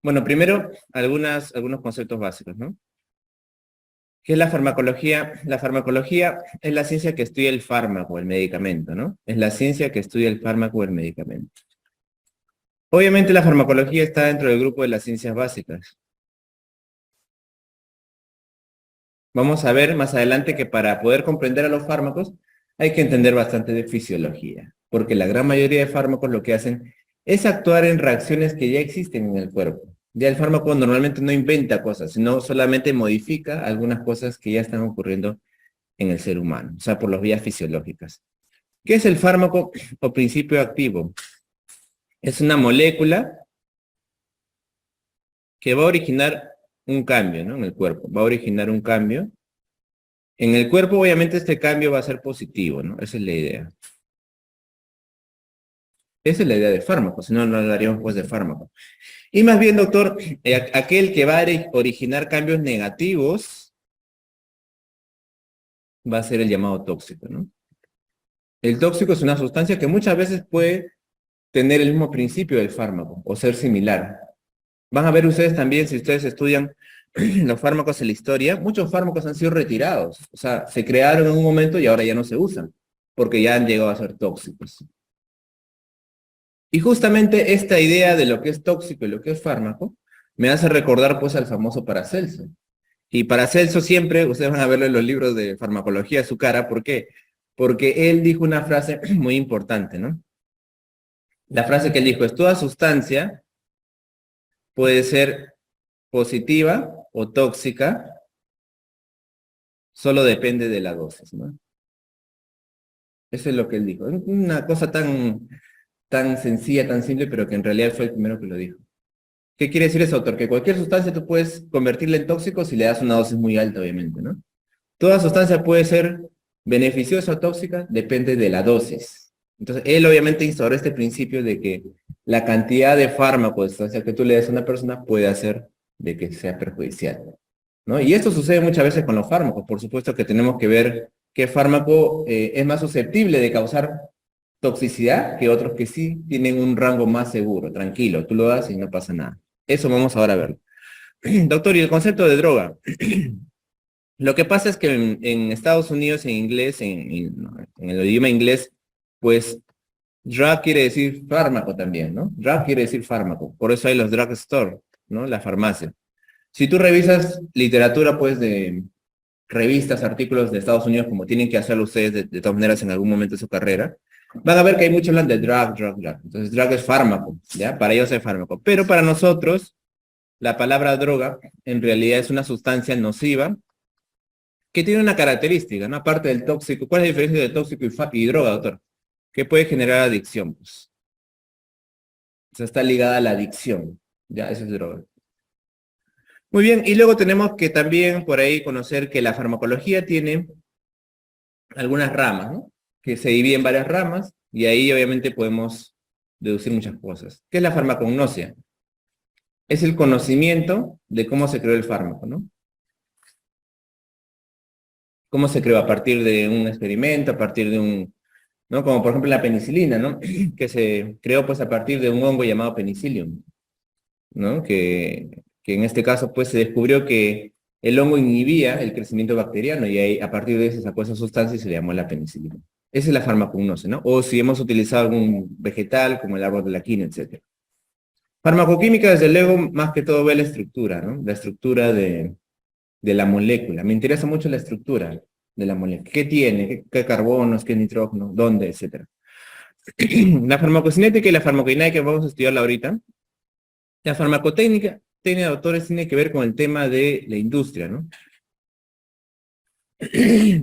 Bueno, primero, algunos conceptos básicos, ¿no? ¿Qué es la farmacología? La farmacología es la ciencia que estudia el fármaco, el medicamento, ¿no? Es la ciencia que estudia el fármaco o el medicamento. Obviamente la farmacología está dentro del grupo de las ciencias básicas. Vamos a ver más adelante que para poder comprender a los fármacos hay que entender bastante de fisiología, porque la gran mayoría de fármacos lo que hacen es actuar en reacciones que ya existen en el cuerpo. Ya el fármaco normalmente no inventa cosas, sino solamente modifica algunas cosas que ya están ocurriendo en el ser humano, o sea, por las vías fisiológicas. ¿Qué es el fármaco o principio activo? Es una molécula que va a originar un cambio, ¿no? En el cuerpo, va a originar un cambio. En el cuerpo, obviamente, este cambio va a ser positivo, ¿no? Esa es la idea. Esa es la idea del fármaco, si no, no hablaríamos pues de fármaco. Y más bien, doctor, aquel que va a originar cambios negativos va a ser el llamado tóxico, ¿no? El tóxico es una sustancia que muchas veces puede tener el mismo principio del fármaco o ser similar. Van a ver ustedes también, si ustedes estudian los fármacos en la historia, muchos fármacos han sido retirados. O sea, se crearon en un momento y ahora ya no se usan, porque ya han llegado a ser tóxicos. Y justamente esta idea de lo que es tóxico y lo que es fármaco me hace recordar pues al famoso Paracelso. Y Paracelso siempre, ustedes van a verlo en los libros de farmacología, su cara, ¿por qué? Porque él dijo una frase muy importante, ¿no? La frase que él dijo es: toda sustancia puede ser positiva o tóxica, solo depende de la dosis, ¿no? Eso es lo que él dijo. Es una cosa tan sencilla, tan simple, pero que en realidad fue el primero que lo dijo. ¿Qué quiere decir eso, autor? Que cualquier sustancia tú puedes convertirla en tóxico si le das una dosis muy alta, obviamente, ¿no? Toda sustancia puede ser beneficiosa o tóxica, depende de la dosis. Entonces, él obviamente instauró este principio de que la cantidad de fármaco de sustancia que tú le das a una persona puede hacer de que sea perjudicial, ¿no? Y esto sucede muchas veces con los fármacos. Por supuesto que tenemos que ver qué fármaco es más susceptible de causar toxicidad que otros que sí tienen un rango más seguro, tranquilo, tú lo das y no pasa nada. Eso vamos ahora a ver. Doctor, y el concepto de droga. Lo que pasa es que en Estados Unidos, en inglés, en el idioma inglés, pues drug quiere decir fármaco también, ¿no? Drug quiere decir fármaco. Por eso hay los drugstore, ¿no? La farmacia. Si tú revisas literatura, pues, de revistas, artículos de Estados Unidos, como tienen que hacerlo ustedes de todas maneras en algún momento de su carrera, van a ver que hay mucho hablan de drug. Entonces, drug es fármaco, ¿ya? Para ellos es fármaco. Pero para nosotros, la palabra droga en realidad es una sustancia nociva que tiene una característica, ¿no? Aparte del tóxico. ¿Cuál es la diferencia de tóxico y droga, doctor? Que puede generar adicción, pues. O sea, está ligada a la adicción. Ya, eso es droga. Muy bien, y luego tenemos que también por ahí conocer que la farmacología tiene algunas ramas, ¿no? Que se divide en varias ramas y ahí obviamente podemos deducir muchas cosas. ¿Qué es la farmacognosia? Es el conocimiento de cómo se creó el fármaco, ¿no? Cómo se creó a partir de un experimento, a partir de un, ¿no? Como por ejemplo la penicilina, ¿no? Que se creó pues a partir de un hongo llamado penicillium, ¿no? Que en este caso pues se descubrió que el hongo inhibía el crecimiento bacteriano y ahí a partir de eso se sacó esa sustancia y se le llamó la penicilina. Esa es la farmacognosia, ¿no? O si hemos utilizado algún vegetal como el árbol de la quina, etc. Farmacoquímica, desde luego, más que todo ve la estructura, ¿no? La estructura de la molécula. Me interesa mucho la estructura de la molécula. ¿Qué tiene? ¿Qué carbonos? ¿Qué nitrógeno? ¿Dónde? Etcétera. La farmacocinética y la farmacodinámica vamos a estudiarla ahorita. La farmacotécnica, técnica de autores, tiene que ver con el tema de la industria, ¿no?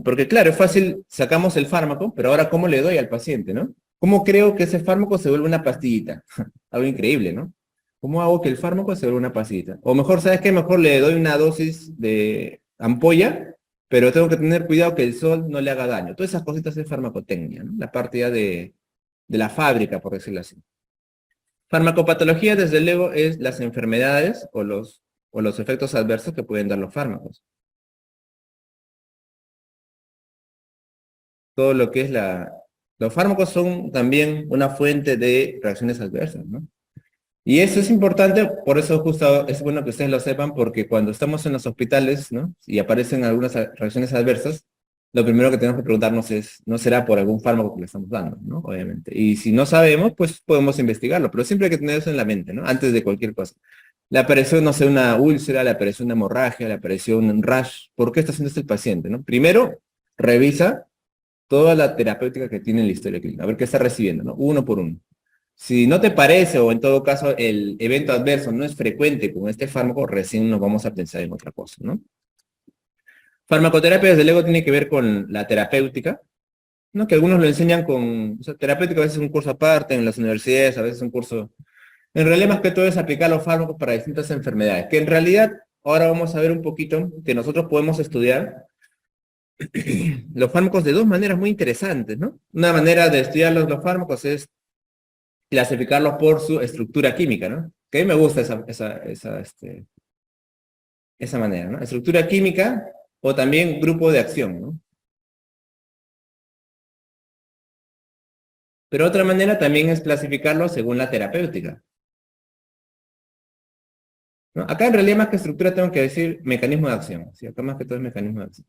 Porque claro, es fácil, sacamos el fármaco, pero ahora ¿cómo le doy al paciente, no? ¿Cómo creo que ese fármaco se vuelve una pastillita? Algo increíble, ¿no? ¿Cómo hago que el fármaco se vuelva una pastillita? O mejor, ¿sabes qué? Mejor le doy una dosis de ampolla, pero tengo que tener cuidado que el sol no le haga daño. Todas esas cositas es farmacotecnia, ¿no? La parte ya de la fábrica, por decirlo así. Farmacopatología, desde luego, es las enfermedades o los efectos adversos que pueden dar los fármacos. Todo lo que es la... Los fármacos son también una fuente de reacciones adversas, ¿no? Y eso es importante, por eso justo es bueno que ustedes lo sepan, porque cuando estamos en los hospitales, ¿no? Y aparecen algunas reacciones adversas, lo primero que tenemos que preguntarnos es, ¿no será por algún fármaco que le estamos dando, ¿no? Obviamente. Y si no sabemos, pues podemos investigarlo, pero siempre hay que tener eso en la mente, ¿no? Antes de cualquier cosa. Le apareció, no sé, una úlcera, le apareció una hemorragia, le apareció un rash. ¿Por qué está haciendo esto el paciente, no? Primero, revisa toda la terapéutica que tiene en la historia clínica, a ver qué está recibiendo, ¿no? Uno por uno. Si no te parece, o en todo caso el evento adverso no es frecuente con este fármaco, recién nos vamos a pensar en otra cosa, ¿no? Farmacoterapia, desde luego, tiene que ver con la terapéutica, ¿no? Que algunos lo enseñan con, o sea, terapéutica a veces es un curso aparte en las universidades, a veces un curso. En realidad, más que todo es aplicar los fármacos para distintas enfermedades, que en realidad, ahora vamos a ver un poquito que nosotros podemos estudiar los fármacos de dos maneras muy interesantes, ¿no? Una manera de estudiar los fármacos es clasificarlos por su estructura química, ¿no? Que a mí me gusta esa manera, ¿no? Estructura química o también grupo de acción, ¿no? Pero otra manera también es clasificarlos según la terapéutica, ¿no? Acá en realidad más que estructura tengo que decir mecanismo de acción, ¿sí? Acá más que todo es mecanismo de acción,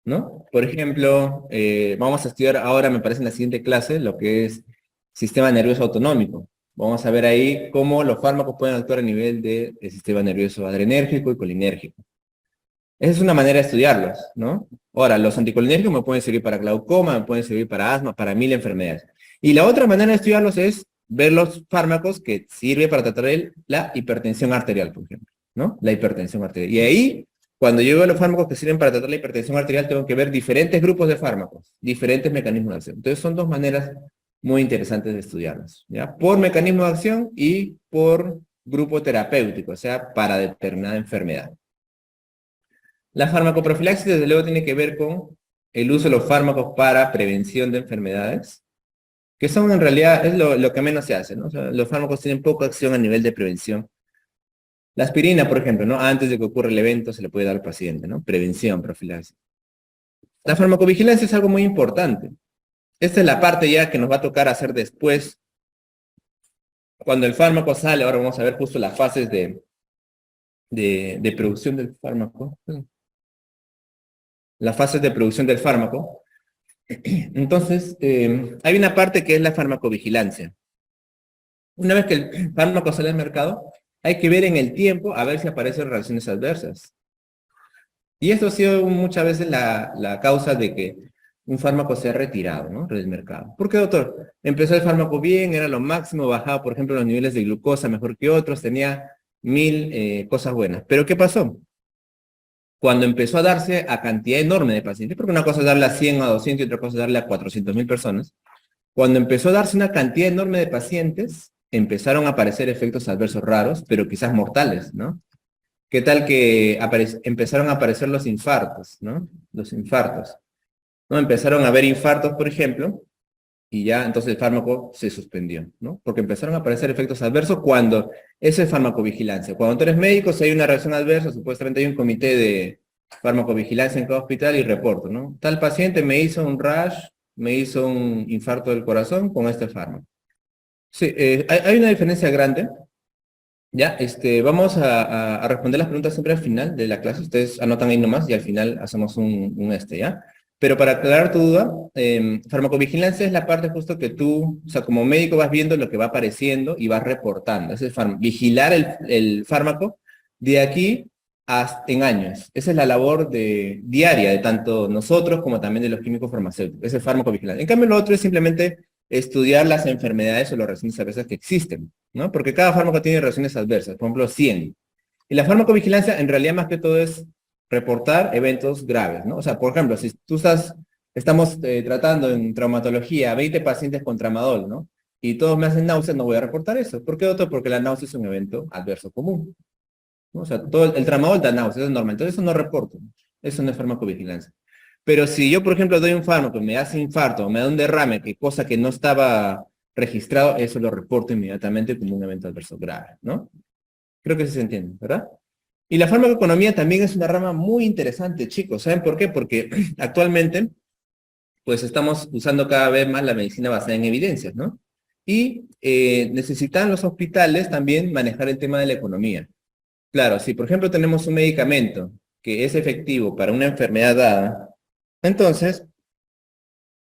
¿no? Por ejemplo, vamos a estudiar ahora, me parece en la siguiente clase, lo que es sistema nervioso autonómico. Vamos a ver ahí cómo los fármacos pueden actuar a nivel del sistema nervioso adrenérgico y colinérgico. Esa es una manera de estudiarlos, ¿no? Ahora, los anticolinérgicos me pueden servir para glaucoma, me pueden servir para asma, para mil enfermedades. Y la otra manera de estudiarlos es ver los fármacos que sirven para tratar la hipertensión arterial, por ejemplo, ¿no? La hipertensión arterial. Y ahí, cuando yo veo los fármacos que sirven para tratar la hipertensión arterial, tengo que ver diferentes grupos de fármacos, diferentes mecanismos de acción. Entonces, son dos maneras muy interesantes de estudiarlos, ¿ya? Por mecanismo de acción y por grupo terapéutico, o sea, para determinada enfermedad. La farmacoprofilaxis, desde luego, tiene que ver con el uso de los fármacos para prevención de enfermedades, que son en realidad, es lo que menos se hace, ¿no? O sea, los fármacos tienen poca acción a nivel de prevención. La aspirina, por ejemplo, ¿no? Antes de que ocurra el evento se le puede dar al paciente, ¿no? Prevención, profilaxis. La farmacovigilancia es algo muy importante. Esta es la parte ya que nos va a tocar hacer después, cuando el fármaco sale. Ahora vamos a ver justo las fases de producción del fármaco. Las fases de producción del fármaco. Entonces, hay una parte que es la farmacovigilancia. Una vez que el fármaco sale al mercado, hay que ver en el tiempo a ver si aparecen reacciones adversas. Y esto ha sido muchas veces la causa de que un fármaco sea retirado, ¿no? Del mercado. ¿Por qué, doctor? Empezó el fármaco bien, era lo máximo, bajaba, por ejemplo, los niveles de glucosa mejor que otros, tenía mil cosas buenas. ¿Pero qué pasó? Cuando empezó a darse a cantidad enorme de pacientes, porque una cosa es darle a 100 o a 200 y otra cosa es darle a 400.000 personas, cuando empezó a darse una cantidad enorme de pacientes, empezaron a aparecer efectos adversos raros, pero quizás mortales, ¿no? ¿Qué tal que empezaron a aparecer los infartos, ¿no? Los infartos, ¿no? Empezaron a haber infartos, por ejemplo, y ya entonces el fármaco se suspendió, ¿no? Porque empezaron a aparecer efectos adversos cuando, eso es farmacovigilancia. Cuando tú eres médico, si hay una reacción adversa, supuestamente hay un comité de farmacovigilancia en cada hospital y reporto, ¿no? Tal paciente me hizo un rash, me hizo un infarto del corazón con este fármaco. Sí, hay una diferencia grande. Ya, vamos a responder las preguntas siempre al final de la clase. Ustedes anotan ahí nomás y al final hacemos ¿ya? Pero para aclarar tu duda, farmacovigilancia es la parte justo que tú, o sea, como médico vas viendo lo que va apareciendo y vas reportando. Ese es vigilar el fármaco de aquí hasta en años. Esa es la labor diaria de tanto nosotros como también de los químicos farmacéuticos. Ese es farmacovigilancia. En cambio, lo otro es simplemente estudiar las enfermedades o las reacciones adversas que existen, ¿no? Porque cada fármaco tiene reacciones adversas, por ejemplo, 100. Y la farmacovigilancia en realidad más que todo es reportar eventos graves, ¿no? O sea, por ejemplo, si tú estamos tratando en traumatología 20 pacientes con tramadol, ¿no? Y todos me hacen náuseas, no voy a reportar eso. ¿Por qué, doctor? Porque la náusea es un evento adverso común, ¿no? O sea, todo el tramadol da náuseas, eso es normal. Entonces eso no reporto. Eso no es farmacovigilancia. Pero si yo, por ejemplo, doy un fármaco, me hace infarto, me da un derrame, que cosa que no estaba registrado, eso lo reporto inmediatamente como un evento adverso grave, ¿no? Creo que sí se entiende, ¿verdad? Y la farmacoeconomía también es una rama muy interesante, chicos. ¿Saben por qué? Porque actualmente, pues estamos usando cada vez más la medicina basada en evidencias, ¿no? Y necesitan los hospitales también manejar el tema de la economía. Claro, si por ejemplo tenemos un medicamento que es efectivo para una enfermedad dada, entonces,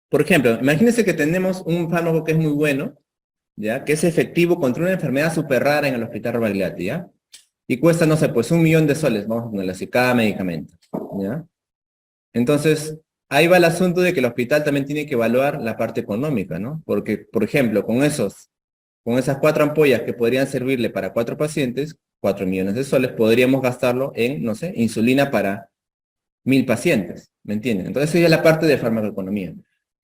por ejemplo, imagínense que tenemos un fármaco que es muy bueno, ¿ya? Que es efectivo contra una enfermedad súper rara en el hospital Robagliati, ¿ya? Y cuesta, no sé, pues 1.000.000 de soles, vamos a ponerlo así, cada medicamento, ¿ya? Entonces, ahí va el asunto de que el hospital también tiene que evaluar la parte económica, ¿no? Porque, por ejemplo, con esas 4 ampollas que podrían servirle para 4 pacientes, 4.000.000 de soles, podríamos gastarlo en, no sé, insulina para 1.000 pacientes, ¿me entienden? Entonces, esa es la parte de farmacoeconomía.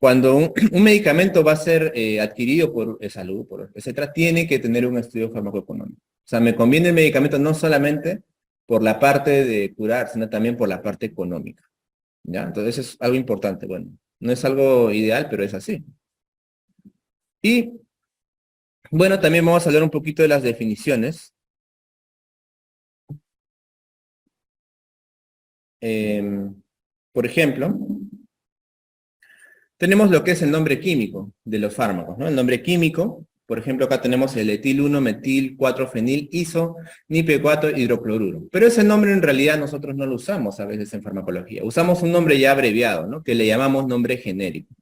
Cuando un medicamento va a ser adquirido por salud, etcétera, tiene que tener un estudio farmacoeconómico. O sea, me conviene el medicamento no solamente por la parte de curar, sino también por la parte económica. ¿Ya? Entonces es algo importante. Bueno, no es algo ideal, pero es así. Y bueno, también vamos a hablar un poquito de las definiciones. Por ejemplo, tenemos lo que es el nombre químico de los fármacos, ¿no? El nombre químico, por ejemplo, acá tenemos el etil 1, metil 4-fenil, iso, NiP4, hidrocloruro. Pero ese nombre en realidad nosotros no lo usamos a veces en farmacología. Usamos un nombre ya abreviado, ¿no? Que le llamamos nombre genérico.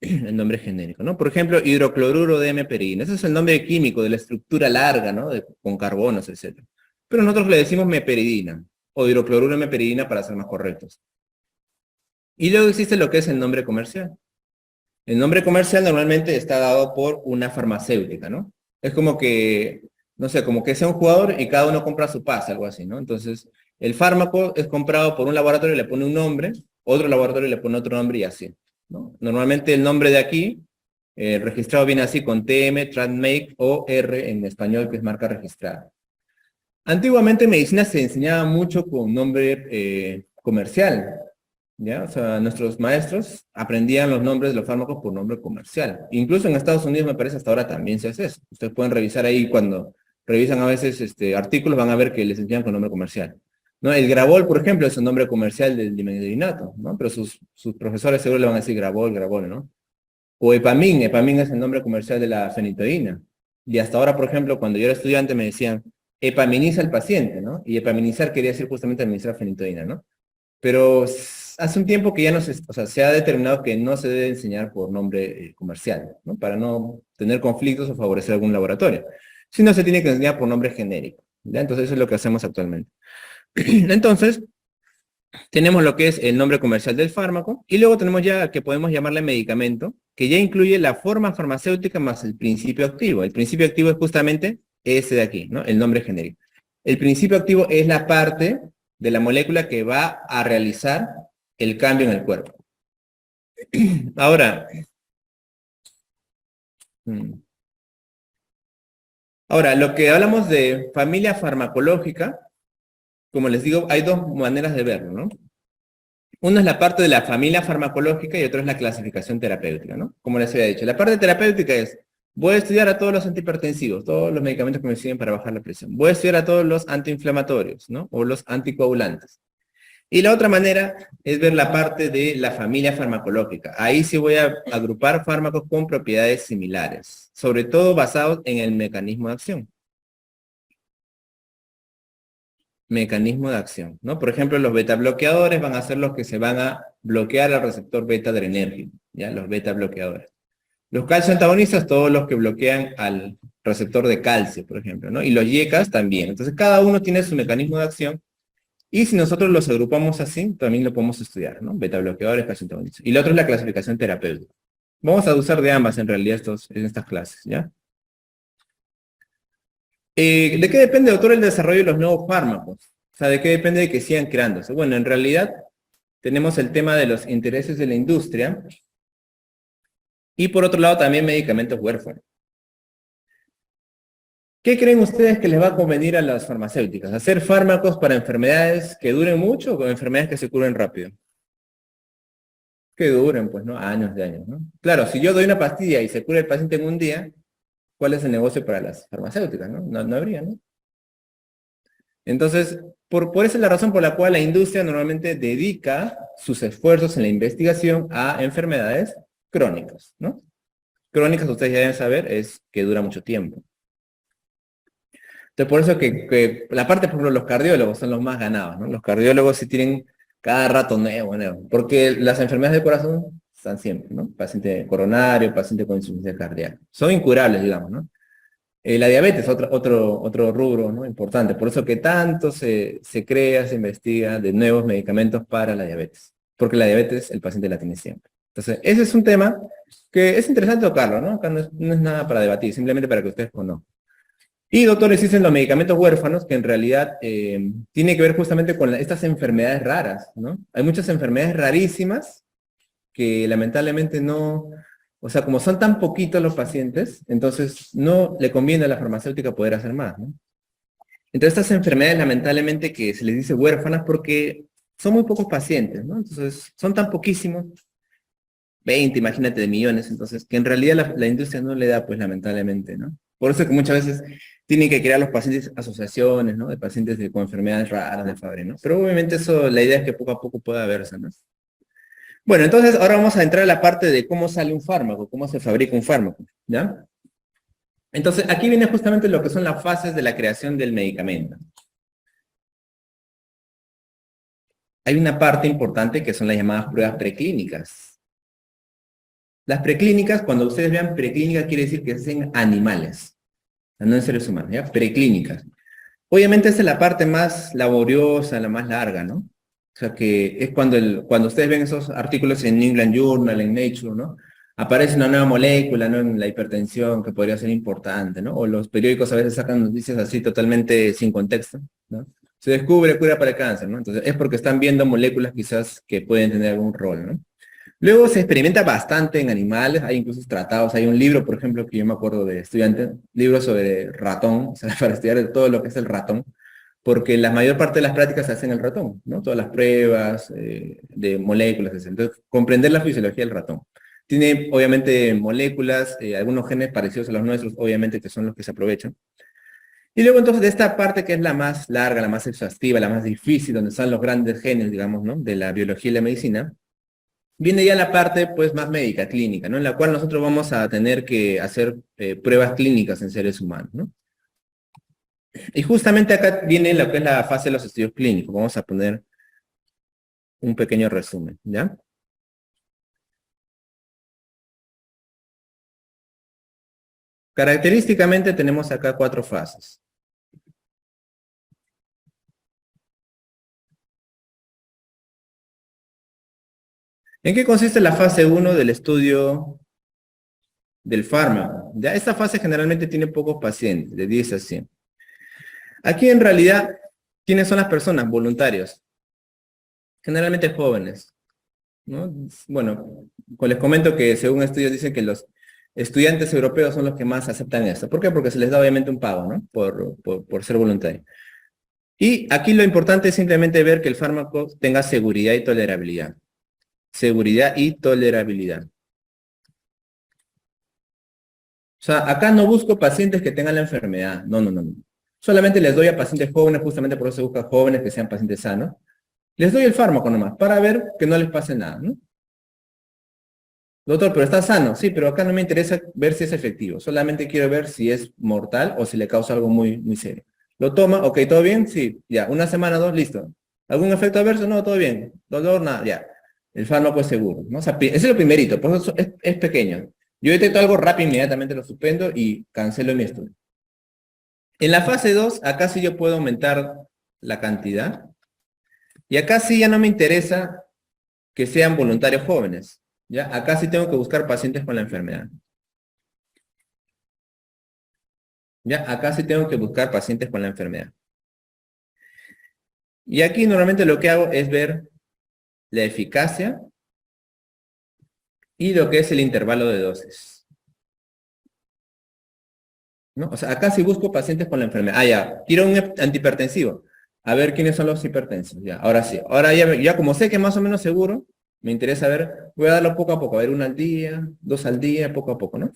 El nombre genérico, ¿no? Por ejemplo, hidrocloruro de meperidina. Ese es el nombre químico de la estructura larga, ¿no? Con carbonos, etc. Pero nosotros le decimos meperidina o hidrocloruro de meperidina para ser más correctos. Y luego existe lo que es el nombre comercial. El nombre comercial normalmente está dado por una farmacéutica, ¿no? Es como que, no sé, como que sea un jugador y cada uno compra su pase, algo así, ¿no? Entonces, el fármaco es comprado por un laboratorio y le pone un nombre, otro laboratorio le pone otro nombre y así, ¿no? Normalmente el nombre de aquí, registrado viene así con TM, Transmake o R en español, que es marca registrada. Antiguamente en medicina se enseñaba mucho con nombre comercial, ¿ya? O sea, nuestros maestros aprendían los nombres de los fármacos por nombre comercial. Incluso en Estados Unidos me parece hasta ahora también se hace eso. Ustedes pueden revisar ahí cuando revisan a veces artículos, van a ver que les enseñan con nombre comercial. ¿No? El Gravol, por ejemplo, es un nombre comercial del dimethylinato, ¿no? Pero sus profesores seguro le van a decir Gravol, ¿no? O Epamin es el nombre comercial de la fenitoína. Y hasta ahora, por ejemplo, cuando yo era estudiante me decían, epaminiza al paciente, ¿no? Y epaminizar quería decir justamente administrar fenitoína, ¿no? Pero hace un tiempo que ya no se, o sea, se ha determinado que no se debe enseñar por nombre comercial, ¿no? Para no tener conflictos o favorecer algún laboratorio. Sino se tiene que enseñar por nombre genérico, ¿ya? Entonces eso es lo que hacemos actualmente. Entonces, tenemos lo que es el nombre comercial del fármaco, y luego tenemos ya que podemos llamarle medicamento, que ya incluye la forma farmacéutica más el principio activo. El principio activo es justamente ese de aquí, ¿no? El nombre genérico. El principio activo es la parte de la molécula que va a realizar el cambio en el cuerpo. Ahora, lo que hablamos de familia farmacológica, como les digo, hay dos maneras de verlo, ¿no? Una es la parte de la familia farmacológica y otra es la clasificación terapéutica, ¿no? Como les había dicho, la parte terapéutica es, voy a estudiar a todos los antihipertensivos, todos los medicamentos que me sirven para bajar la presión. Voy a estudiar a todos los antiinflamatorios, ¿no? O los anticoagulantes. Y la otra manera es ver la parte de la familia farmacológica. Ahí sí voy a agrupar fármacos con propiedades similares, sobre todo basados en el mecanismo de acción. Mecanismo de acción, ¿no? Por ejemplo, los beta bloqueadores van a ser los que se van a bloquear al receptor beta adrenérgico, ¿ya? Los beta bloqueadores. Los calcio antagonistas, todos los que bloquean al receptor de calcio, por ejemplo, ¿no? Y los YECAs también. Entonces, cada uno tiene su mecanismo de acción, y si nosotros los agrupamos así, también lo podemos estudiar, ¿no? Beta bloqueadores, calcio antagonistas. Y lo otro es la clasificación terapéutica. Vamos a usar de ambas, en realidad, en estas clases, ¿ya? ¿De qué depende, doctor, el desarrollo de los nuevos fármacos? O sea, ¿de qué depende de que sigan creándose? Bueno, en realidad tenemos el tema de los intereses de la industria y por otro lado también medicamentos huérfanos. ¿Qué creen ustedes que les va a convenir a las farmacéuticas? ¿Hacer fármacos para enfermedades que duren mucho o enfermedades que se curen rápido? Que duren, pues, ¿no? Años de años, ¿no? Claro, si yo doy una pastilla y se cura el paciente en un día, ¿cuál es el negocio para las farmacéuticas, no? No habría, ¿no? Entonces, por esa es la razón por la cual la industria normalmente dedica sus esfuerzos en la investigación a enfermedades crónicas, ¿no? crónicas, ustedes ya deben saber, es que dura mucho tiempo. Entonces, por eso que la parte, por ejemplo, los cardiólogos son los más ganados, ¿no? Los cardiólogos sí tienen cada rato nuevo, nuevo, porque las enfermedades del corazón están siempre, ¿no? Paciente coronario, paciente con insuficiencia cardíaca. Son incurables, digamos, ¿no? La diabetes, otro rubro, ¿no? Importante. Por eso que tanto se crea, se investiga de nuevos medicamentos para la diabetes. Porque la diabetes el paciente la tiene siempre. Entonces, ese es un tema que es interesante tocarlo, ¿no? Acá no es nada para debatir, simplemente para que ustedes conozcan. Y doctores dicen los medicamentos huérfanos, que en realidad tiene que ver justamente con estas enfermedades raras, ¿no? Hay muchas enfermedades rarísimas que lamentablemente no, o sea, como son tan poquitos los pacientes, entonces no le conviene a la farmacéutica poder hacer más, ¿no? Entonces estas enfermedades lamentablemente que se les dice huérfanas porque son muy pocos pacientes, ¿no? Entonces son tan poquísimos, 20, imagínate, de millones, entonces que en realidad la industria no le da, pues lamentablemente, ¿no? Por eso que muchas veces tienen que crear los pacientes asociaciones, ¿no? De pacientes con enfermedades raras de Fabry, ¿no? Pero obviamente eso, la idea es que poco a poco pueda verse, ¿no? Bueno, entonces ahora vamos a entrar a la parte de cómo sale un fármaco, cómo se fabrica un fármaco, ¿ya? Entonces, aquí viene justamente lo que son las fases de la creación del medicamento. Hay una parte importante que son las llamadas pruebas preclínicas. Las preclínicas, cuando ustedes vean preclínicas, quiere decir que es en animales, no en seres humanos, ¿ya? Preclínicas. Obviamente esa es la parte más laboriosa, la más larga, ¿no? O sea que es cuando ustedes ven esos artículos en New England Journal, en Nature, ¿no? Aparece una nueva molécula, ¿no? En la hipertensión que podría ser importante, ¿no? O los periódicos a veces sacan noticias así totalmente sin contexto, ¿no? Se descubre cura para el cáncer, ¿no? Entonces es porque están viendo moléculas quizás que pueden tener algún rol, ¿no? Luego se experimenta bastante en animales, hay incluso tratados, hay un libro, por ejemplo, que yo me acuerdo de estudiante, libro sobre ratón, o sea, para estudiar todo lo que es el ratón, porque la mayor parte de las prácticas se hacen en el ratón, ¿no? Todas las pruebas de moléculas, etc. Entonces, comprender la fisiología del ratón. Tiene, obviamente, moléculas, algunos genes parecidos a los nuestros, obviamente, que son los que se aprovechan. Y luego, entonces, de esta parte que es la más larga, la más exhaustiva, la más difícil, donde están los grandes genes, digamos, ¿no? De la biología y la medicina, viene ya la parte, pues, más médica, clínica, ¿no? En la cual nosotros vamos a tener que hacer pruebas clínicas en seres humanos, ¿no? Y justamente acá viene lo que es la fase de los estudios clínicos. Vamos a poner un pequeño resumen, ¿ya? Característicamente tenemos acá 4 fases. ¿En qué consiste la fase 1 del estudio del fármaco? Ya esta fase generalmente tiene pocos pacientes, de 10 a 100. Aquí en realidad, ¿quiénes son las personas? Voluntarios. Generalmente jóvenes, ¿no? Bueno, les comento que según estudios dicen que los estudiantes europeos son los que más aceptan esto. ¿Por qué? Porque se les da obviamente un pago, ¿no? Por ser voluntario. Y aquí lo importante es simplemente ver que el fármaco tenga seguridad y tolerabilidad. Seguridad y tolerabilidad. O sea, acá no busco pacientes que tengan la enfermedad. No, no, no, no. Solamente les doy a pacientes jóvenes, justamente por eso se busca jóvenes que sean pacientes sanos. Les doy el fármaco nomás, para ver que no les pase nada, ¿no? Doctor, pero está sano. Sí, pero acá no me interesa ver si es efectivo. Solamente quiero ver si es mortal o si le causa algo muy, muy serio. ¿Lo toma? Ok, ¿todo bien? Sí, ya. Una semana, 2, listo. ¿Algún efecto adverso? No, todo bien. Dolor, nada, ya. El fármaco es seguro, ¿no? O sea, ese es lo primerito, por eso es pequeño. Yo detecto algo rápido, inmediatamente lo suspendo y cancelo mi estudio. En la fase 2, acá sí yo puedo aumentar la cantidad. Y acá sí ya no me interesa que sean voluntarios jóvenes. ¿Ya? Acá sí tengo que buscar pacientes con la enfermedad. ¿Ya? Acá sí tengo que buscar pacientes con la enfermedad. Y aquí normalmente lo que hago es ver la eficacia y lo que es el intervalo de dosis, ¿no? O sea, acá sí busco pacientes con la enfermedad. Ah, ya, quiero un antihipertensivo. A ver quiénes son los hipertensos. Ya, ahora sí. Ahora ya como sé que es más o menos seguro, me interesa ver, voy a darlo poco a poco. A ver, 1 al día, 2 al día, poco a poco, ¿no?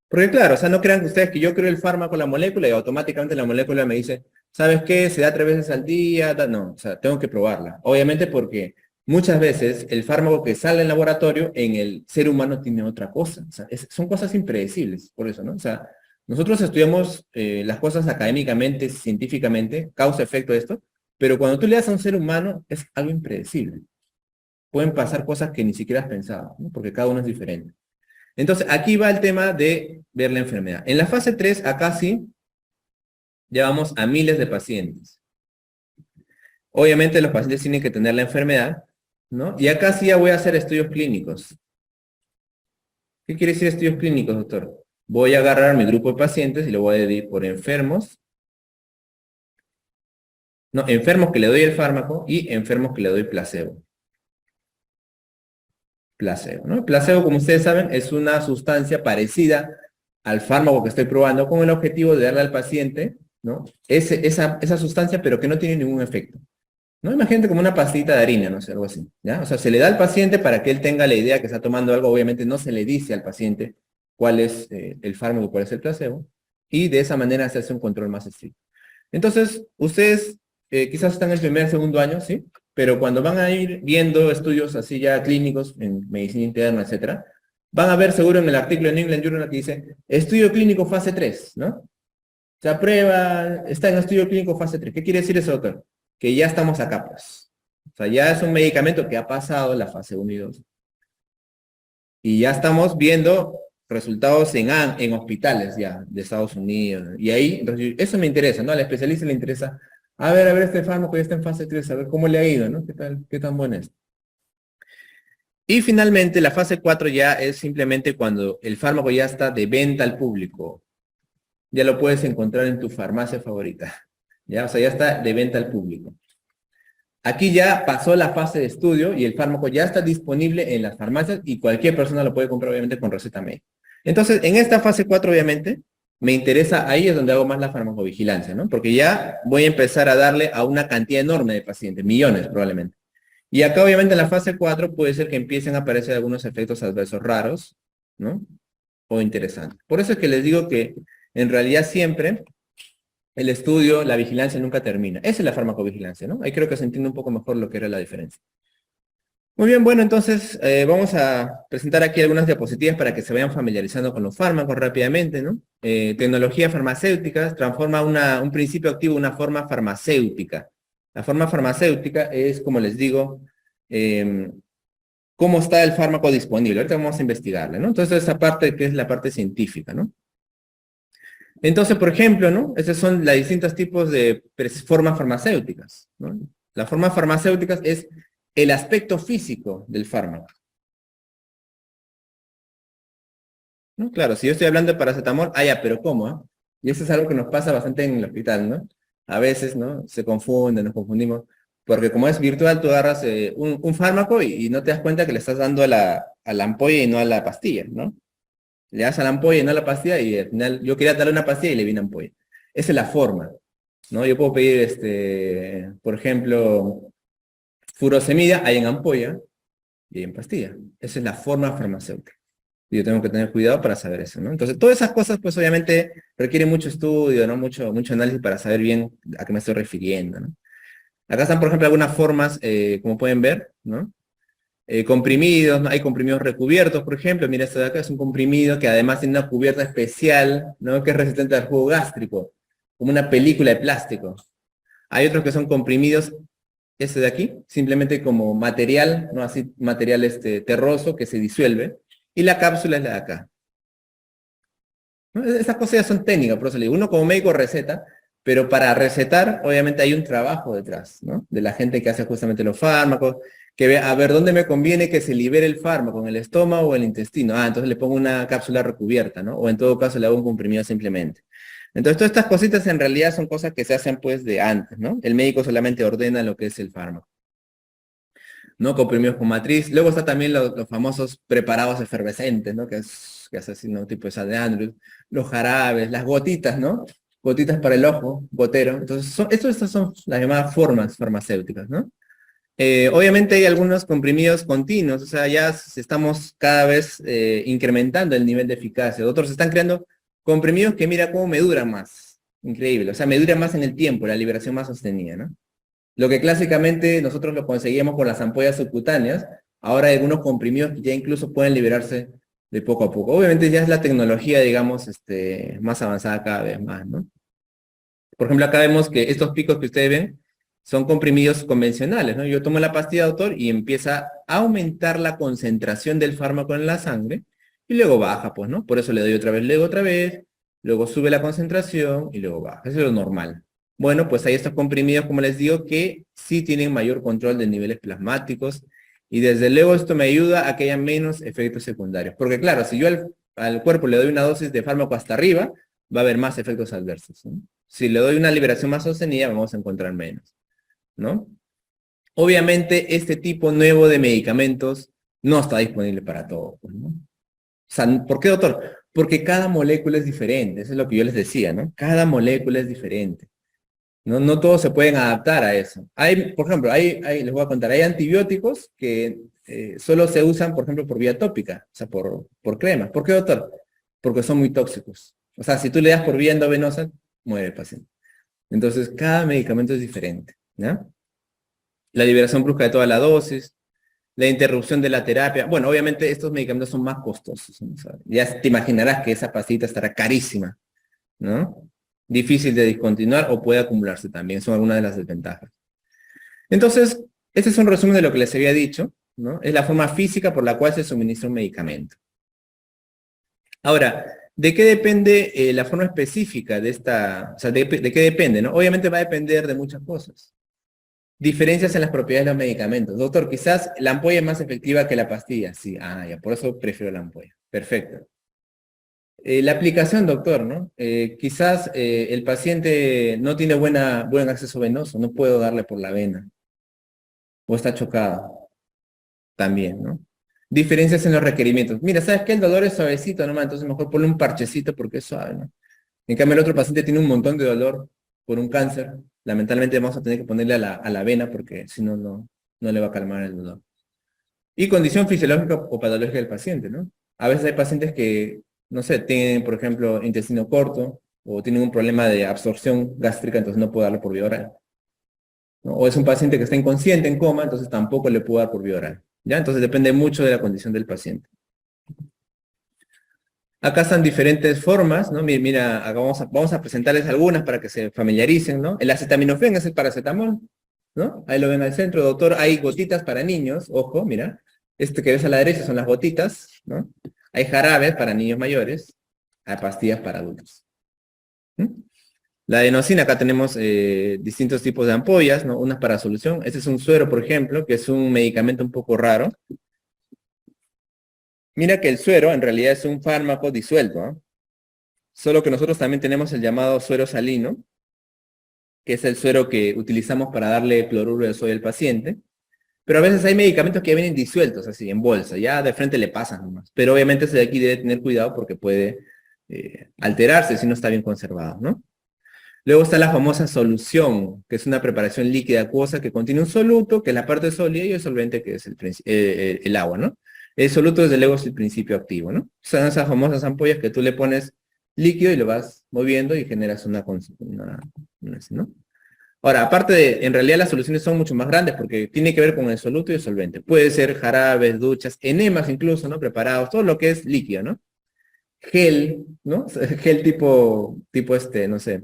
Porque claro, o sea, no crean ustedes que yo creo el fármaco, la molécula, y automáticamente la molécula me dice, ¿sabes qué? Se da 3 veces al día, no, o sea, tengo que probarla. Obviamente porque muchas veces el fármaco que sale en laboratorio en el ser humano tiene otra cosa. O sea, son cosas impredecibles, por eso, ¿no? O sea, nosotros estudiamos las cosas académicamente, científicamente, causa-efecto de esto, pero cuando tú le das a un ser humano es algo impredecible. Pueden pasar cosas que ni siquiera has pensado, ¿no? Porque cada uno es diferente. Entonces, aquí va el tema de ver la enfermedad. En la fase 3, acá sí, llevamos a miles de pacientes. Obviamente los pacientes tienen que tener la enfermedad, ¿no? Y acá sí ya voy a hacer estudios clínicos. ¿Qué quiere decir estudios clínicos, doctor? Voy a agarrar mi grupo de pacientes y lo voy a dividir por enfermos. No, enfermos que le doy el fármaco y enfermos que le doy placebo. Placebo, ¿no? Placebo, como ustedes saben, es una sustancia parecida al fármaco que estoy probando con el objetivo de darle al paciente, ¿no? Esa sustancia, pero que no tiene ningún efecto. ¿No? Imagínate como una pastita de harina, no sé, algo así, ¿ya? O sea, se le da al paciente para que él tenga la idea que está tomando algo, obviamente no se le dice al paciente cuál es el fármaco, cuál es el placebo, y de esa manera se hace un control más estricto. Entonces, ustedes quizás están en el primer, segundo año, ¿sí? Pero cuando van a ir viendo estudios así ya clínicos en medicina interna, etcétera, van a ver seguro en el artículo de New England Journal que dice estudio clínico fase 3, ¿no? Se aprueba, está en estudio clínico fase 3. ¿Qué quiere decir eso, doctor? Que ya estamos acá, pues. O sea, ya es un medicamento que ha pasado la fase 1 y 2. Y ya estamos viendo resultados en hospitales ya de Estados Unidos. Y ahí, entonces, eso me interesa, ¿no? Al especialista le interesa, a ver, este fármaco ya está en fase 3, a ver cómo le ha ido, ¿no? ¿Qué tan bueno es? Y finalmente, la fase 4 ya es simplemente cuando el fármaco ya está de venta al público. Ya lo puedes encontrar en tu farmacia favorita. ¿Ya? O sea, ya está de venta al público. Aquí ya pasó la fase de estudio y el fármaco ya está disponible en las farmacias y cualquier persona lo puede comprar obviamente con receta médica. Entonces, en esta fase 4 obviamente, me interesa, ahí es donde hago más la farmacovigilancia, ¿no? Porque ya voy a empezar a darle a una cantidad enorme de pacientes, millones probablemente. Y acá obviamente en la fase 4 puede ser que empiecen a aparecer algunos efectos adversos raros, ¿no? O interesantes. Por eso es que les digo que en realidad siempre el estudio, la vigilancia nunca termina. Esa es la farmacovigilancia, ¿no? Ahí creo que se entiende un poco mejor lo que era la diferencia. Muy bien, bueno, entonces vamos a presentar aquí algunas diapositivas para que se vayan familiarizando con los fármacos rápidamente, ¿no? Tecnología farmacéutica transforma un principio activo en una forma farmacéutica. La forma farmacéutica es, como les digo, cómo está el fármaco disponible. Ahorita vamos a investigarla, ¿no? Entonces esa parte que es la parte científica, ¿no? Entonces, por ejemplo, ¿no? Esos son los distintos tipos de formas farmacéuticas, ¿no? Las formas farmacéuticas es el aspecto físico del fármaco, ¿no? Claro, si yo estoy hablando de paracetamol, ya, pero ¿cómo? Y eso es algo que nos pasa bastante en el hospital, ¿no? A veces, ¿no? Se confunden, nos confundimos, porque como es virtual, tú agarras un fármaco y no te das cuenta que le estás dando a la ampolla y no a la pastilla, ¿no? Le das a la ampolla y no a la pastilla y al final yo quería darle una pastilla y le vine ampolla. Esa es la forma, ¿no? Yo puedo pedir, por ejemplo, furosemida, hay en ampolla y en pastilla. Esa es la forma farmacéutica. Y yo tengo que tener cuidado para saber eso, ¿no? Entonces, todas esas cosas, pues obviamente requieren mucho estudio, ¿no? Mucho análisis para saber bien a qué me estoy refiriendo, ¿no? Acá están, por ejemplo, algunas formas, como pueden ver, ¿no? Comprimidos, ¿no? Hay comprimidos recubiertos, por ejemplo, mira, esto de acá es un comprimido que además tiene una cubierta especial, ¿no? Que es resistente al jugo gástrico, como una película de plástico. Hay otros que son comprimidos, este de aquí, simplemente como material, ¿no? Así, material terroso que se disuelve, y la cápsula es la de acá. ¿No? Esas cosas ya son técnicas, por eso le digo, uno como médico receta, pero para recetar, obviamente hay un trabajo detrás, ¿no? De la gente que hace justamente los fármacos, que ve, a ver, ¿dónde me conviene que se libere el fármaco? ¿En el estómago o el intestino? Entonces le pongo una cápsula recubierta, ¿no? O en todo caso le hago un comprimido simplemente. Entonces todas estas cositas en realidad son cosas que se hacen pues de antes, ¿no? El médico solamente ordena lo que es el fármaco, ¿no? Comprimidos con matriz. Luego está también los famosos preparados efervescentes, ¿no? Que es así, ¿no? Tipo esa de Andrews. Los jarabes, las gotitas, ¿no? Gotitas para el ojo, gotero. Entonces, estas son las llamadas formas farmacéuticas, ¿no? Obviamente hay algunos comprimidos continuos, o sea, estamos cada vez incrementando el nivel de eficacia. Otros están creando comprimidos que mira cómo me duran más. Increíble, o sea, me dura más en el tiempo, la liberación más sostenida, ¿no? Lo que clásicamente nosotros lo conseguíamos con las ampollas subcutáneas, ahora hay algunos comprimidos que ya incluso pueden liberarse de poco a poco. Obviamente ya es la tecnología, digamos, más avanzada cada vez más, ¿no? Por ejemplo, acá vemos que estos picos que ustedes ven son comprimidos convencionales, ¿no? Yo tomo la pastilla, doctor, y empieza a aumentar la concentración del fármaco en la sangre, y luego baja, pues, ¿no? Por eso le doy otra vez, luego sube la concentración, y luego baja. Eso es lo normal. Bueno, pues hay estos comprimidos, como les digo, que sí tienen mayor control de niveles plasmáticos, y desde luego esto me ayuda a que haya menos efectos secundarios. Porque claro, si yo al cuerpo le doy una dosis de fármaco hasta arriba, va a haber más efectos adversos, ¿no? Si le doy una liberación más sostenida, vamos a encontrar menos, ¿no? Obviamente, este tipo nuevo de medicamentos no está disponible para todos, ¿no? O sea, ¿por qué, doctor? Porque cada molécula es diferente, eso es lo que yo les decía, ¿no? Cada molécula es diferente. No todos se pueden adaptar a eso. Hay, por ejemplo, les voy a contar, hay antibióticos que solo se usan, por ejemplo, por vía tópica, o sea, por crema. ¿Por qué, doctor? Porque son muy tóxicos. O sea, si tú le das por vía endovenosa, muere el paciente. Entonces, cada medicamento es diferente, ¿no? La liberación brusca de toda la dosis, la interrupción de la terapia. Bueno, obviamente estos medicamentos son más costosos, ¿no? O sea, ya te imaginarás que esa pastillita estará carísima, ¿no? Difícil de discontinuar o puede acumularse también, son algunas de las desventajas. Entonces, este es un resumen de lo que les había dicho, ¿no? Es la forma física por la cual se suministra un medicamento. Ahora, ¿de qué depende la forma específica de esta, o sea, de qué depende, ¿no? Obviamente va a depender de muchas cosas. Diferencias en las propiedades de los medicamentos. Doctor, quizás la ampolla es más efectiva que la pastilla. Sí, ya, por eso prefiero la ampolla. Perfecto. La aplicación, doctor, ¿no? Quizás el paciente no tiene buen acceso venoso, no puedo darle por la vena. O está chocado. También, ¿no? Diferencias en los requerimientos. Mira, ¿sabes qué? El dolor es suavecito nomás, entonces mejor ponle un parchecito porque es suave, ¿no? En cambio, el otro paciente tiene un montón de dolor por un cáncer. Lamentablemente vamos a tener que ponerle a la vena porque si no, no le va a calmar el dolor. Y condición fisiológica o patológica del paciente, ¿no? A veces hay pacientes que, no sé, tienen, por ejemplo, intestino corto o tienen un problema de absorción gástrica, entonces no puedo darle por vía oral, ¿no? O es un paciente que está inconsciente, en coma, entonces tampoco le puedo dar por vía oral, ¿ya? Entonces depende mucho de la condición del paciente. Acá están diferentes formas, ¿no? Mira, acá vamos a presentarles algunas para que se familiaricen, ¿no? El acetaminofén es el paracetamol, ¿no? Ahí lo ven al centro, doctor. Hay gotitas para niños, ojo, mira. Este que ves a la derecha son las gotitas, ¿no? Hay jarabes para niños mayores, hay pastillas para adultos. ¿Mm? La adenosina, acá tenemos distintos tipos de ampollas, ¿no? Unas para solución. Este es un suero, por ejemplo, que es un medicamento un poco raro. Mira que el suero en realidad es un fármaco disuelto, ¿no? Solo que nosotros también tenemos el llamado suero salino, que es el suero que utilizamos para darle cloruro de sodio al paciente. Pero a veces hay medicamentos que vienen disueltos, así, en bolsa, ya de frente le pasan nomás. Pero obviamente ese de aquí debe tener cuidado porque puede alterarse si no está bien conservado, ¿no? Luego está la famosa solución, que es una preparación líquida acuosa que contiene un soluto, que es la parte sólida, y el solvente, que es el agua, ¿no? El soluto, desde luego, es el principio activo, ¿no? Son esas famosas ampollas que tú le pones líquido y lo vas moviendo y generas ¿no? Ahora, aparte en realidad las soluciones son mucho más grandes porque tiene que ver con el soluto y el solvente. Puede ser jarabes, duchas, enemas incluso, ¿no? Preparados, todo lo que es líquido, ¿no? Gel, ¿no? Gel no sé,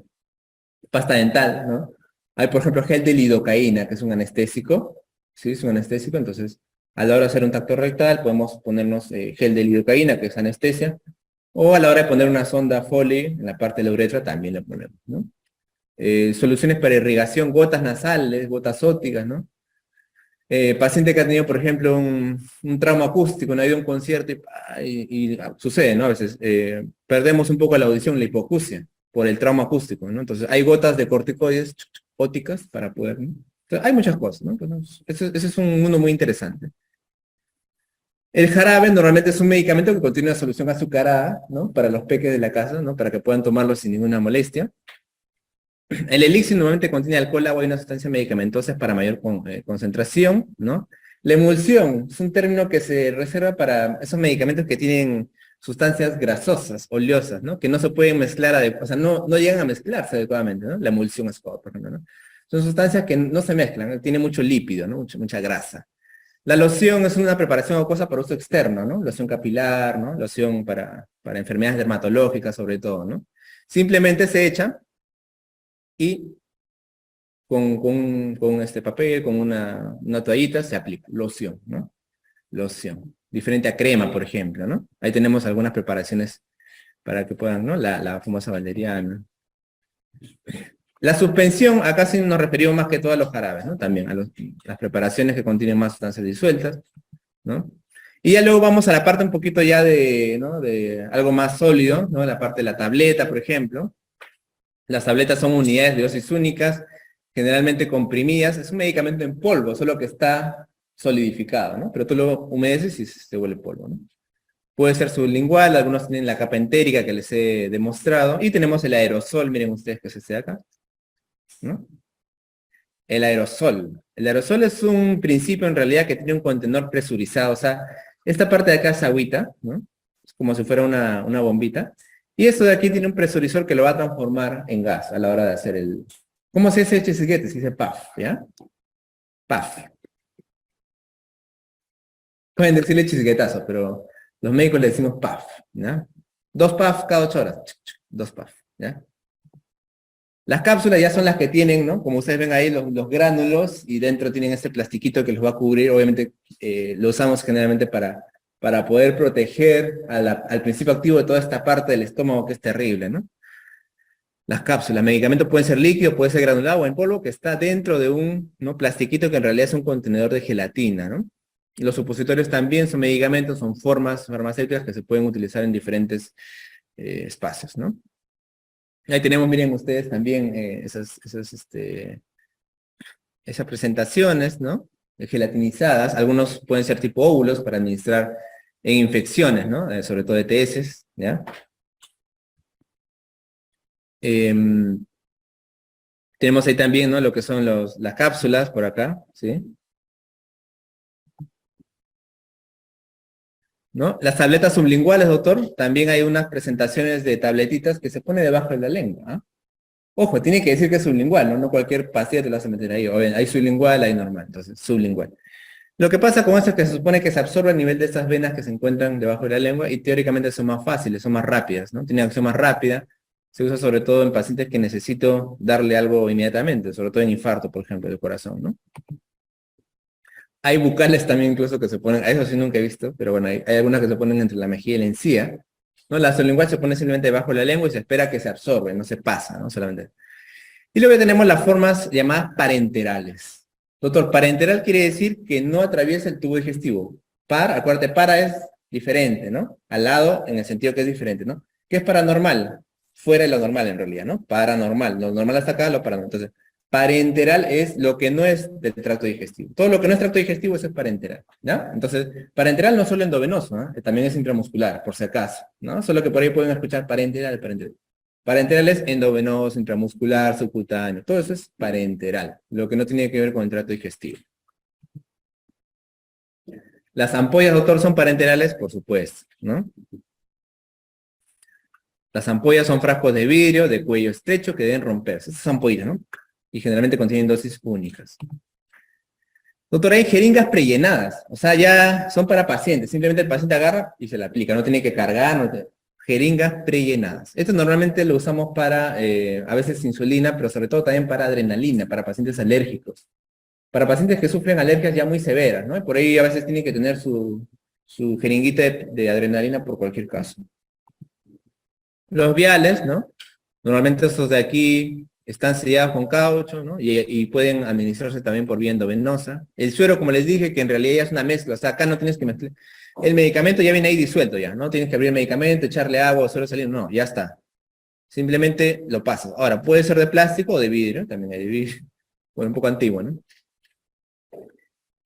pasta dental, ¿no? Hay, por ejemplo, gel de lidocaína, que es un anestésico, ¿sí? Es un anestésico, entonces, a la hora de hacer un tacto rectal, podemos ponernos gel de lidocaína, que es anestesia, o a la hora de poner una sonda Foley en la parte de la uretra, también la ponemos, ¿no? Soluciones para irrigación, gotas nasales, gotas ópticas, ¿no? Paciente que ha tenido, por ejemplo, un trauma acústico, no ha ido a un concierto y sucede, ¿no? A veces perdemos un poco la audición, la hipoacusia, por el trauma acústico, ¿no? Entonces hay gotas de corticoides ópticas para poder, ¿no? Entonces, hay muchas cosas, ¿no? Entonces, ese es un mundo muy interesante. El jarabe normalmente es un medicamento que contiene una solución azucarada, ¿no? Para los peques de la casa, ¿no? Para que puedan tomarlo sin ninguna molestia. El elixir normalmente contiene alcohol, agua y una sustancia medicamentosa para mayor concentración, ¿no? La emulsión es un término que se reserva para esos medicamentos que tienen sustancias grasosas, oleosas, ¿no? Que no se pueden mezclar, o sea, no llegan a mezclarse adecuadamente, ¿no? La emulsión es por ejemplo, ¿no? Son sustancias que no se mezclan, ¿no? Tiene mucho lípido, ¿no? Mucha grasa. La loción es una preparación o cosa para uso externo, ¿no? Loción capilar, ¿no? Loción para enfermedades dermatológicas sobre todo, ¿no? Simplemente se echa y con este papel, con una toallita, se aplica. Loción, ¿no? Loción. Diferente a crema, por ejemplo, ¿no? Ahí tenemos algunas preparaciones para que puedan, ¿no? La famosa valeriana. La suspensión, acá sí nos referimos más que todo a los jarabes, ¿no? También a las preparaciones que contienen más sustancias disueltas, ¿no? Y ya luego vamos a la parte un poquito ya de, ¿no? De algo más sólido, ¿no? La parte de la tableta, por ejemplo. Las tabletas son unidades de dosis únicas, generalmente comprimidas. Es un medicamento en polvo, solo que está solidificado, ¿no? Pero tú lo humedeces y se vuelve polvo, ¿no? Puede ser sublingual, algunos tienen la capa entérica que les he demostrado. Y tenemos el aerosol, miren ustedes que es este de acá, ¿no? El aerosol. El aerosol es un principio en realidad que tiene un contenedor presurizado. O sea, esta parte de acá es agüita, ¿no? Es como si fuera una bombita. Y esto de aquí tiene un presurizor que lo va a transformar en gas a la hora de hacer el... ¿Cómo se dice chisguete? Se dice puff, ¿ya? Puff. Pueden decirle chisguetazo, pero los médicos le decimos puff, ¿ya? 2 puff cada 8 horas. 2 puff, ¿ya? Las cápsulas ya son las que tienen, ¿no? Como ustedes ven ahí, los gránulos, y dentro tienen este plastiquito que los va a cubrir. Obviamente lo usamos generalmente para poder proteger al principio activo de toda esta parte del estómago que es terrible, ¿no? Las cápsulas, medicamentos pueden ser líquidos, puede ser granulado o en polvo, que está dentro de un, ¿no? Plastiquito que en realidad es un contenedor de gelatina, ¿no? Los supositorios también son medicamentos, son formas farmacéuticas que se pueden utilizar en diferentes espacios, ¿no? Ahí tenemos, miren ustedes también esas presentaciones, ¿no? Gelatinizadas. Algunos pueden ser tipo óvulos para administrar en infecciones, ¿no? Sobre todo ETS, ¿ya? Tenemos ahí también, ¿no? Lo que son las cápsulas por acá, ¿sí? ¿No? Las tabletas sublinguales, doctor, también hay unas presentaciones de tabletitas que se pone debajo de la lengua, ¿ah? Ojo, tiene que decir que es sublingual, ¿no? No cualquier paciente te lo hace meter ahí. Hay sublingual, hay normal, entonces sublingual. Lo que pasa con esto es que se supone que se absorbe a nivel de estas venas que se encuentran debajo de la lengua y teóricamente son más fáciles, son más rápidas, ¿no? Tienen acción más rápida. Se usa sobre todo en pacientes que necesito darle algo inmediatamente, sobre todo en infarto, por ejemplo, del corazón, ¿no? Hay bucales también incluso que se ponen, a eso sí nunca he visto, pero bueno, hay algunas que se ponen entre la mejilla y la encía, ¿no? La sublingual se pone simplemente debajo de la lengua y se espera que se absorbe, no se pasa, ¿no? Solamente. Y luego tenemos las formas llamadas parenterales. Doctor, parenteral quiere decir que no atraviesa el tubo digestivo. Acuérdate, para es diferente, ¿no? Al lado, en el sentido que es diferente, ¿no? ¿Qué es paranormal? Fuera de lo normal en realidad, ¿no? Paranormal. Lo normal hasta acá, lo paranormal. Entonces, parenteral es lo que no es del tracto digestivo. Todo lo que no es tracto digestivo, eso es parenteral, ¿ya? Entonces, parenteral no solo endovenoso, ¿no? También es intramuscular, por si acaso, ¿no? Solo que por ahí pueden escuchar parenteral. Parenteral es endovenoso, intramuscular, subcutáneo. Todo eso es parenteral, lo que no tiene que ver con el tracto digestivo. Las ampollas, doctor, son parenterales, por supuesto, ¿no? Las ampollas son frascos de vidrio de cuello estrecho que deben romperse. Esas ampollas, ¿no? Y generalmente contienen dosis únicas. Doctor, hay jeringas prellenadas. O sea, ya son para pacientes. Simplemente el paciente agarra y se la aplica. No tiene que cargar, jeringas prellenadas. Esto normalmente lo usamos para, a veces insulina, pero sobre todo también para adrenalina, para pacientes alérgicos. Para pacientes que sufren alergias ya muy severas, ¿no? Y por ahí a veces tienen que tener su jeringuita de adrenalina por cualquier caso. Los viales, ¿no? Normalmente estos de aquí están sellados con caucho, ¿no? Y pueden administrarse también por vía endovenosa. El suero, como les dije, que en realidad ya es una mezcla. O sea, acá no tienes que mezclar. El medicamento ya viene ahí disuelto ya, ¿no? Tienes que abrir el medicamento, echarle agua, suero salir. No, ya está. Simplemente lo pasas. Ahora, puede ser de plástico o de vidrio. También hay de vidrio. Bueno, un poco antiguo, ¿no?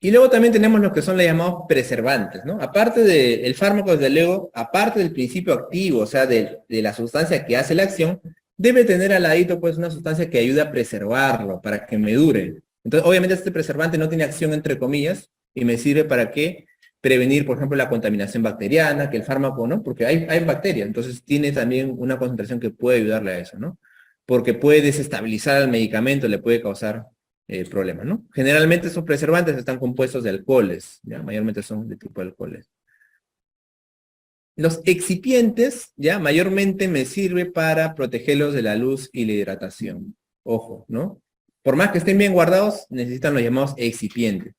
Y luego también tenemos lo que son los llamados preservantes, ¿no? Aparte del fármaco, desde luego, aparte del principio activo, o sea, de la sustancia que hace la acción, debe tener al ladito, pues, una sustancia que ayude a preservarlo, para que me dure. Entonces, obviamente, este preservante no tiene acción, entre comillas, y me sirve para qué prevenir, por ejemplo, la contaminación bacteriana, que el fármaco, ¿no? Porque hay bacterias, entonces tiene también una concentración que puede ayudarle a eso, ¿no? porque puede desestabilizar el medicamento, le puede causar problemas, ¿no? Generalmente esos preservantes están compuestos de alcoholes, ¿ya? Mayormente son de tipo de alcoholes. Los excipientes, ya, mayormente me sirve para protegerlos de la luz y la hidratación. Ojo, ¿no? Por más que estén bien guardados, necesitan los llamados excipientes.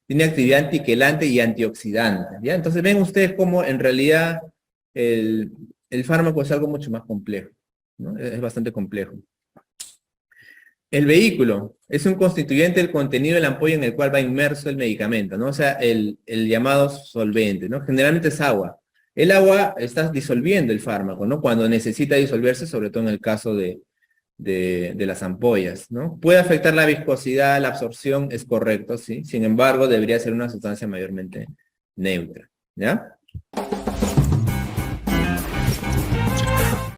Tiene actividad antiquelante y antioxidante, ¿ya? Entonces ven ustedes cómo en realidad el, el fármaco es algo mucho más complejo, ¿no? Es bastante complejo. El vehículo es un constituyente del contenido de la ampolla en el cual va inmerso el medicamento, ¿no? O sea, el llamado solvente, ¿no? Generalmente es agua. El agua está disolviendo el fármaco, ¿no? Cuando necesita disolverse, sobre todo en el caso de las ampollas, ¿no? Puede afectar la viscosidad, la absorción, es correcto, ¿sí? Sin embargo, debería ser una sustancia mayormente neutra, ¿ya?